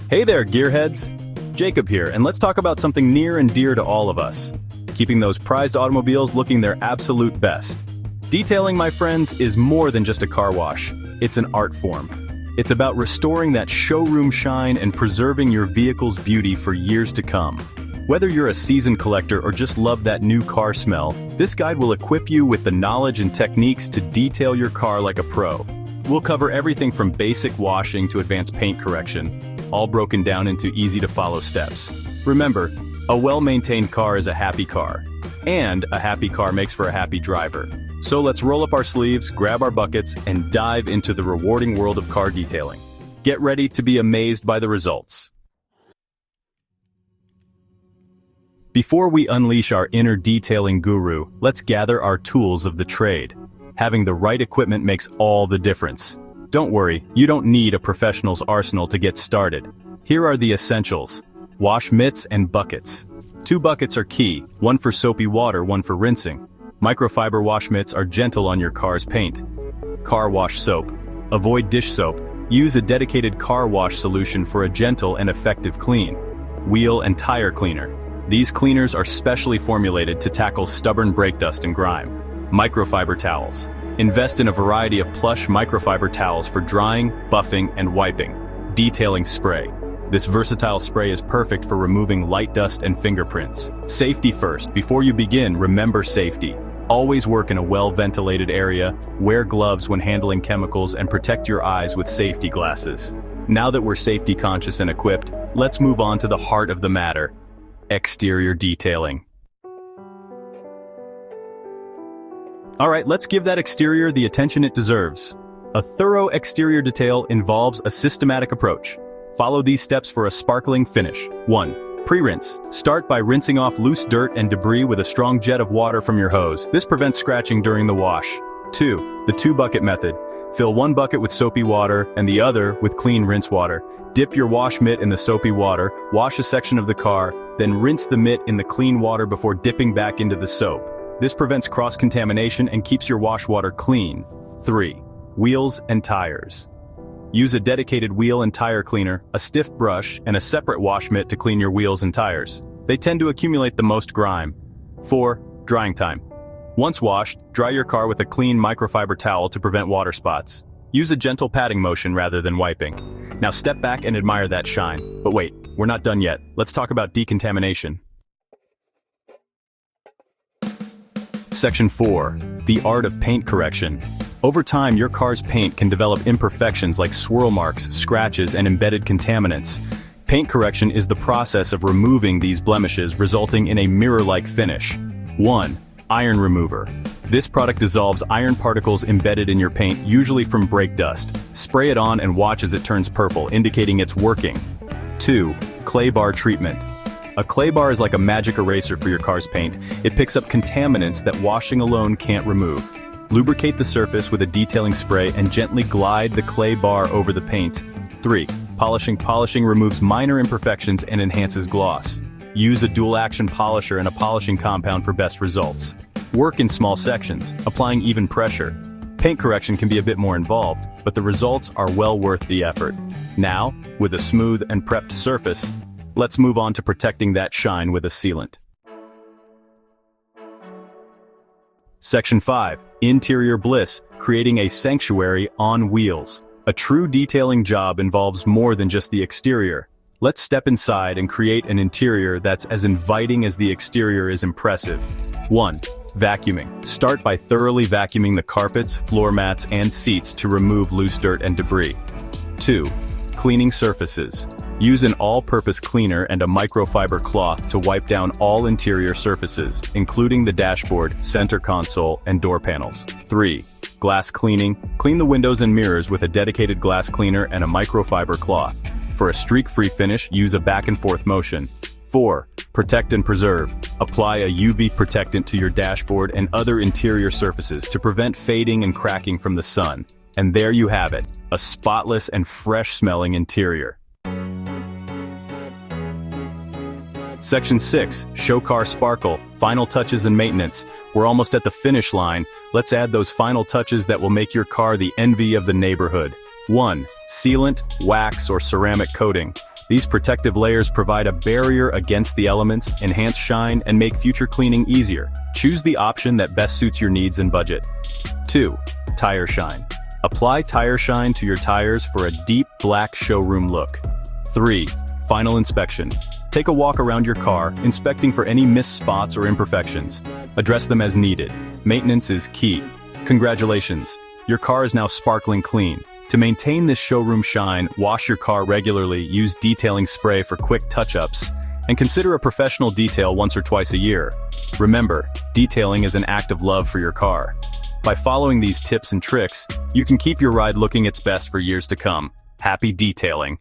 Hey there, gearheads! Jacob here, and let's talk about something near and dear to all of us. Keeping those prized automobiles looking their absolute best. Detailing, my friends, is more than just a car wash. It's an art form. It's about restoring that showroom shine and preserving your vehicle's beauty for years to come. Whether you're a seasoned collector or just love that new car smell, this guide will equip you with the knowledge and techniques to detail your car like a pro. We'll cover everything from basic washing to advanced paint correction, all broken down into easy-to-follow steps. Remember, a well-maintained car is a happy car, and a happy car makes for a happy driver. So let's roll up our sleeves, grab our buckets, and dive into the rewarding world of car detailing. Get ready to be amazed by the results. Before we unleash our inner detailing guru, let's gather our tools of the trade. Having the right equipment makes all the difference. Don't worry, you don't need a professional's arsenal to get started. Here are the essentials: wash mitts and buckets. 2 buckets are key, one for soapy water, one for rinsing. Microfiber wash mitts are gentle on your car's paint. Car wash soap. Avoid dish soap. Use a dedicated car wash solution for a gentle and effective clean. Wheel and tire cleaner. These cleaners are specially formulated to tackle stubborn brake dust and grime. Microfiber towels. Invest in a variety of plush microfiber towels for drying, buffing, and wiping. Detailing spray. This versatile spray is perfect for removing light dust and fingerprints. Safety first. Before you begin, remember safety. Always work in a well-ventilated area, wear gloves when handling chemicals, and protect your eyes with safety glasses. Now that we're safety conscious and equipped, let's move on to the heart of the matter: exterior detailing. Alright, let's give that exterior the attention it deserves. A thorough exterior detail involves a systematic approach. Follow these steps for a sparkling finish. 1. Pre-rinse. Start by rinsing off loose dirt and debris with a strong jet of water from your hose. This prevents scratching during the wash. 2. The 2-bucket method. Fill 1 bucket with soapy water and the other with clean rinse water. Dip your wash mitt in the soapy water, wash a section of the car, then rinse the mitt in the clean water before dipping back into the soap. This prevents cross-contamination and keeps your wash water clean. 3. Wheels and tires. Use a dedicated wheel and tire cleaner, a stiff brush, and a separate wash mitt to clean your wheels and tires. They tend to accumulate the most grime. 4. Drying time. Once washed, dry your car with a clean microfiber towel to prevent water spots. Use a gentle patting motion rather than wiping. Now step back and admire that shine. But wait, we're not done yet. Let's talk about decontamination. Section 4. The art of paint correction. Over time, your car's paint can develop imperfections like swirl marks, scratches, and embedded contaminants. Paint correction is the process of removing these blemishes, resulting in a mirror-like finish. 1. Iron remover. This product dissolves iron particles embedded in your paint, usually from brake dust. Spray it on and watch as it turns purple, indicating it's working. 2. Clay bar treatment. A clay bar is like a magic eraser for your car's paint. It picks up contaminants that washing alone can't remove. Lubricate the surface with a detailing spray and gently glide the clay bar over the paint. 3. Polishing. Polishing removes minor imperfections and enhances gloss. Use a dual-action polisher and a polishing compound for best results. Work in small sections, applying even pressure. Paint correction can be a bit more involved, but the results are well worth the effort. Now, with a smooth and prepped surface, let's move on to protecting that shine with a sealant. Section 5. Interior bliss, creating a sanctuary on wheels. A true detailing job involves more than just the exterior. Let's step inside and create an interior that's as inviting as the exterior is impressive. 1. Vacuuming. Start by thoroughly vacuuming the carpets, floor mats, and seats to remove loose dirt and debris. 2. Cleaning surfaces. Use an all-purpose cleaner and a microfiber cloth to wipe down all interior surfaces, including the dashboard, center console, and door panels. 3. Glass cleaning. Clean the windows and mirrors with a dedicated glass cleaner and a microfiber cloth. For a streak-free finish, use a back-and-forth motion. 4. Protect and preserve. Apply a UV protectant to your dashboard and other interior surfaces to prevent fading and cracking from the sun. And there you have it, a spotless and fresh-smelling interior. Section 6. Show car sparkle. Final touches and maintenance. We're almost at the finish line. Let's add those final touches that will make your car the envy of the neighborhood. 1. Sealant, wax, or ceramic coating. These protective layers provide a barrier against the elements, enhance shine, and make future cleaning easier. Choose the option that best suits your needs and budget. 2. Tire shine. Apply tire shine to your tires for a deep black showroom look. 3. Final inspection. Take a walk around your car, inspecting for any missed spots or imperfections. Address them as needed. Maintenance is key. Congratulations, your car is now sparkling clean. To maintain this showroom shine, wash your car regularly, use detailing spray for quick touch-ups, and consider a professional detail once or twice a year. Remember, detailing is an act of love for your car. By following these tips and tricks, you can keep your ride looking its best for years to come. Happy detailing!